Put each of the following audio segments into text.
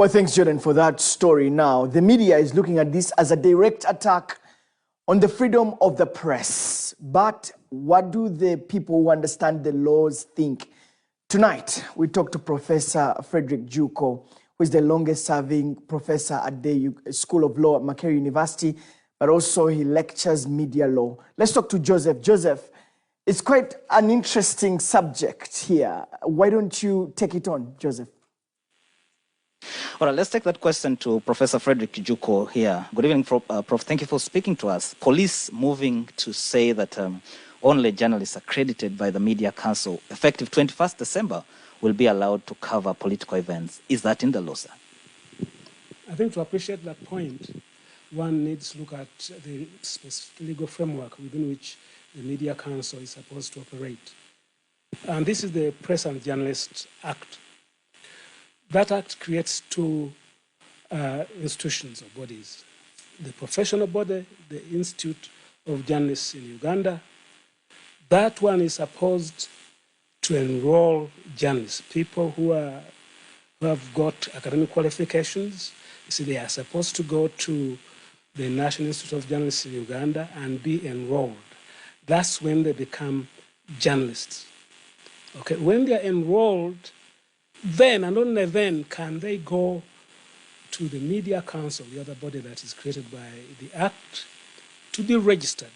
Well, thanks, Jordan, for that story. Now, the media is looking at this as a direct attack on the freedom of the press. But what do the people who understand the laws think? Tonight, we talk to Professor Frederick Juuko, who is the longest-serving professor at the School of Law at Makerere University, but also he lectures media law. Let's talk to Joseph. Joseph, it's quite an interesting subject here. Why don't you take it on, Joseph? All right, let's take that question to Professor Frederick Juuko here. Good evening, Prof. Thank you for speaking to us. Police moving to say that only journalists accredited by the Media Council, effective 21st December, will be allowed to cover political events. Is that in the law, sir? I think to appreciate that point, one needs to look at the specific legal framework within which the Media Council is supposed to operate. And this is the Press and Journalists Act. That act creates two institutions or bodies. The professional body, the Institute of Journalists in Uganda. That one is supposed to enroll journalists, people who have got academic qualifications. You see, they are supposed to go to the National Institute of Journalists in Uganda and be enrolled. That's when they become journalists. Okay, when they are enrolled, then and only then can they go to the Media Council, the other body that is created by the Act, to be registered.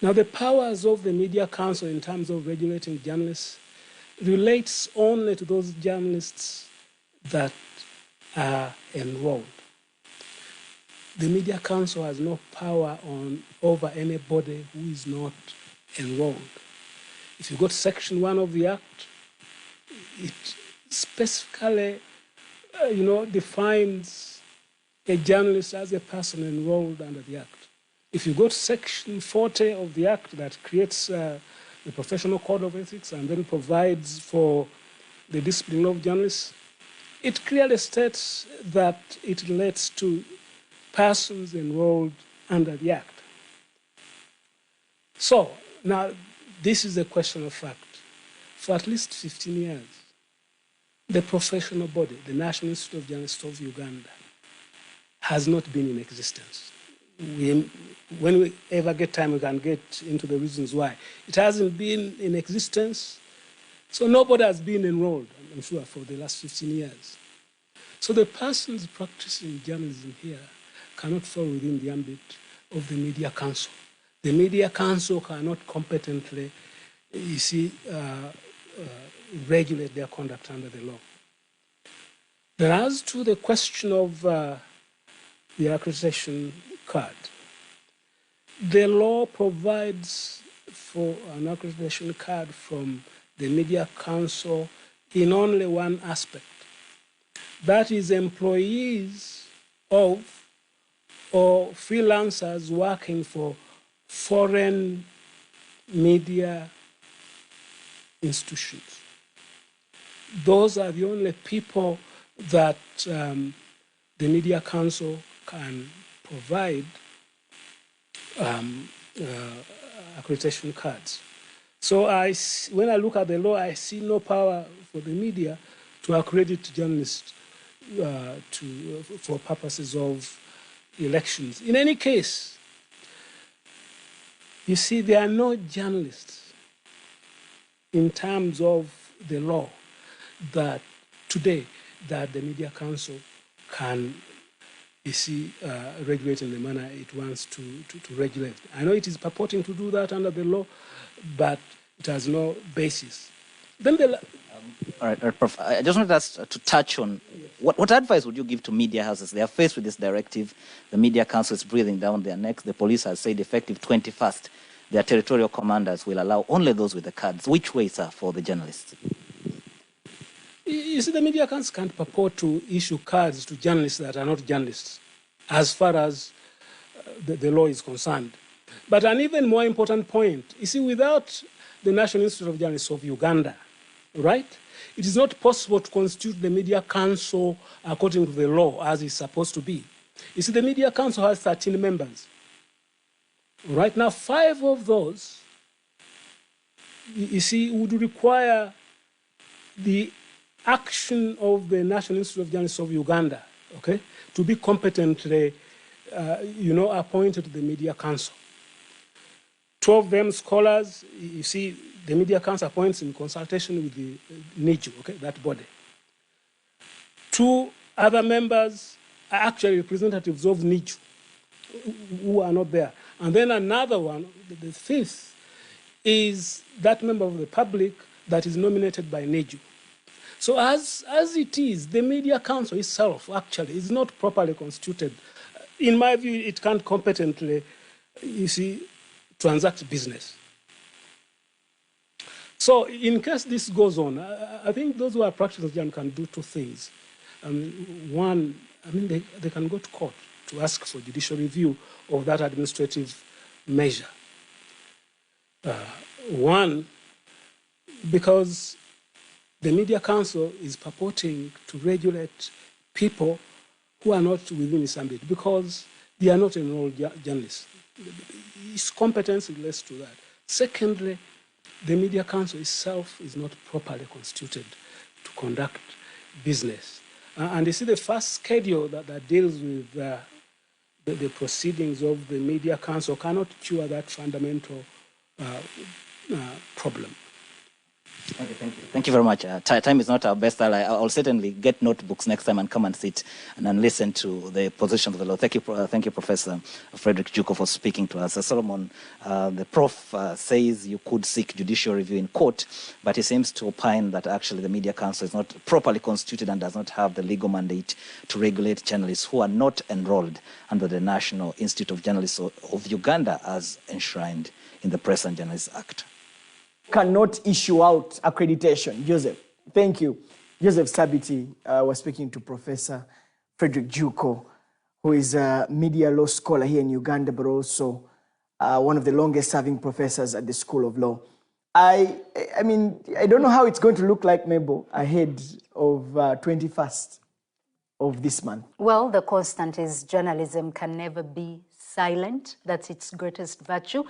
Now, the powers of the Media Council in terms of regulating journalists relates only to those journalists that are enrolled. The Media Council has no power over anybody who is not enrolled. If you go to Section 1 of the Act, it specifically, defines a journalist as a person enrolled under the Act. If you go to Section 40 of the Act that creates the Professional Code of Ethics and then provides for the discipline of journalists, it clearly states that it relates to persons enrolled under the Act. So, now, this is a question of fact. For at least 15 years, the professional body, the National Institute of Journalists of Uganda, has not been in existence. When we ever get time, we can get into the reasons why. It hasn't been in existence, so nobody has been enrolled, I'm sure, for the last 15 years. So the persons practicing journalism here cannot fall within the ambit of the Media Council. The Media Council cannot competently, regulate their conduct under the law. Then as to the question of the accreditation card, the law provides for an accreditation card from the Media Council in only one aspect. That is employees of or freelancers working for foreign media institutions. Those are the only people that the Media Council can provide accreditation cards. So when I look at the law, I see no power for the media to accredit journalists for purposes of elections. In any case, you see, there are no journalists in terms of the law that today that the Media Council can, regulate in the manner it wants to regulate. I know it is purporting to do that under the law, but it has no basis. Then all right, Prof. I just wanted us to touch on what advice would you give to media houses? They are faced with this directive. The Media Council is breathing down their necks. The police has said effective 21st, their territorial commanders will allow only those with the cards. Which way, sir, for the journalists? You see, the Media Council can't purport to issue cards to journalists that are not journalists, as far as the law is concerned. But an even more important point, you see, without the National Institute of Journalists of Uganda, right, it is not possible to constitute the Media Council according to the law as it's supposed to be. You see, the Media Council has 13 members. Right now, 5 of those, would require the action of the National Institute of Journalists of Uganda, okay, to be competently, appointed to the Media Council. 12 of them scholars. You see, the Media Council appoints in consultation with the NIJU, okay, that body. 2 other members are actually representatives of NIJU who are not there. And then another one, the 5th, is that member of the public that is nominated by NIJU. So as it is, the Media Council itself actually is not properly constituted. In my view, it can't competently, transact business. So in case this goes on, I think those who are practicing can do 2 things. One, they can go to court to ask for judicial review of that administrative measure. One, because the Media Council is purporting to regulate people who are not within its ambit because they are not enrolled journalists. Its competence relates to that. Secondly, the Media Council itself is not properly constituted to conduct business. And you see the first schedule that deals with the proceedings of the Media Council cannot cure that fundamental problem. Okay, thank you. Thank you very much. Time is not our best ally. I'll certainly get notebooks next time and come and sit and then listen to the position of the law. Thank you, Professor Frederick Juuko, for speaking to us. Solomon, the Prof says you could seek judicial review in court, but he seems to opine that actually the Media Council is not properly constituted and does not have the legal mandate to regulate journalists who are not enrolled under the National Institute of Journalists of Uganda as enshrined in the Press and Journalists Act. Cannot issue out accreditation. Joseph, thank you. Joseph Sabiti was speaking to Professor Frederick Juuko, who is a media law scholar here in Uganda, but also one of the longest serving professors at the School of Law. I don't know how it's going to look like, Mabel, ahead of 21st of this month. Well, the constant is journalism can never be silent. That's its greatest virtue.